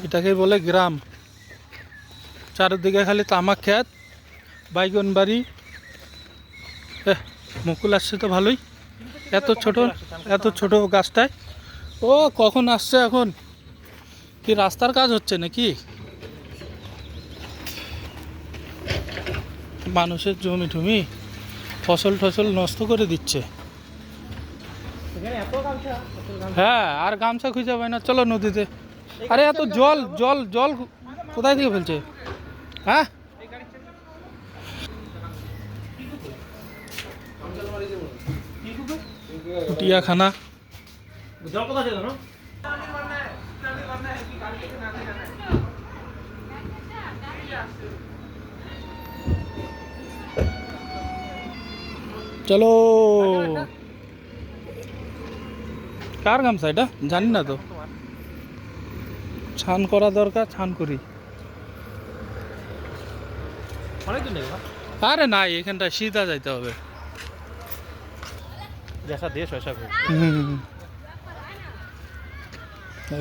এটাকে বলে গ্রাম। চারিদিকে খালি তামাক ক্ষেত, বাইগন বাড়ি। মুকুল আসছে তো ভালোই, এত ছোট গাছটায়। ও কখন আসছে এখন? কি রাস্তার কাজ হচ্ছে নাকি? মানুষের জমি টমি ফসল টসল নষ্ট করে দিচ্ছে। হ্যাঁ, আর গামছা খুঁজে পায় না, চলো নদীতে। আরে এত জল জল জল কোথায় থেকে ফেলছে? হ্যাঁ, টিয়াখানা। চলো। কার গামছা এটা জানি না তো। ছান করা দরকার, ছান করি। আরে নাই, এখানটা সিধা যাইতে হবে।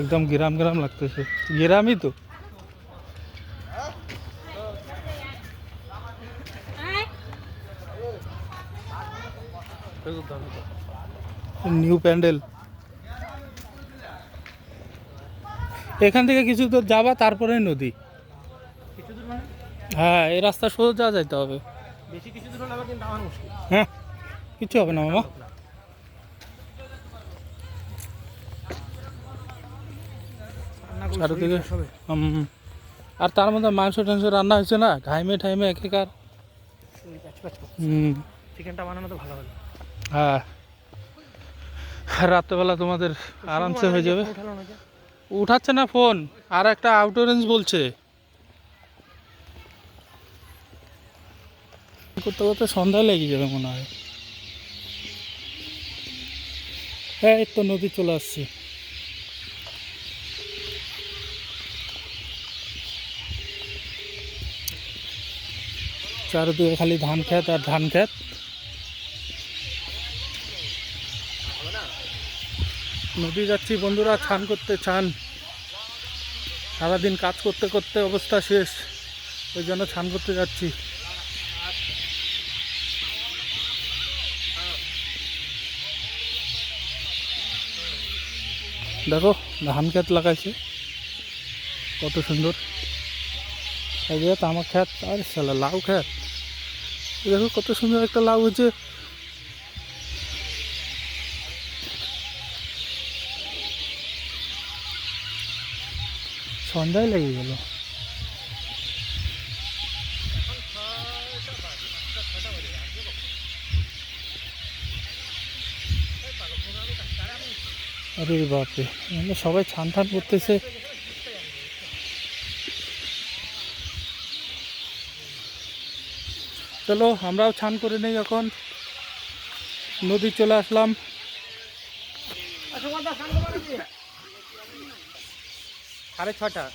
একদম গ্রাম গ্রাম লাগতেছে, গ্রামই তো। নিউ প্যান্ডেল। এখান থেকে কিছু দূর যাবা, তারপরে নদী। হ্যাঁ, এই রাস্তা সোজা যাইতে হবে। হ্যাঁ, কিছু হবে না মামা। চারিদিকে আর তার মধ্যে মাংস টাংস রান্না হয়েছে না, ঘাইমে ঠাইমে একেকার। চিকেনটা বানানো তো ভালো হলো। হ্যাঁ, রাত্রেবেলা তোমাদের আরামসে হয়ে যাবে। উঠাচ্ছে না ফোন, আর একটা আউটার রেঞ্জ বলছে। করতে করতে সন্ধ্যায় লেগে যাবে মনে হয়। হ্যাঁ, এই তো নদী চলে আসছে। চারিদিকে খালি ধান ক্ষেত আর ধান ক্ষেত। নদী যাচ্ছি বন্ধুরা, ছান করতে। ছান সারাদিন কাজ করতে করতে অবস্থা শেষ, ওই জন্য ছান করতে যাচ্ছি। দেখো ধান ক্ষেত লাগাইছে, কত সুন্দর। এদিকে তামাক ক্ষেত, আর সালা লাউ ক্ষেত। দেখো কত সুন্দর একটা লাউ হয়েছে। সন্ধ্যায় লেগে গেল। আরে বাপরে, সবাই ছান টান করতেছে। চলো আমরাও ছান করে নেই এখন। নদী চলে আসলাম। 6:30।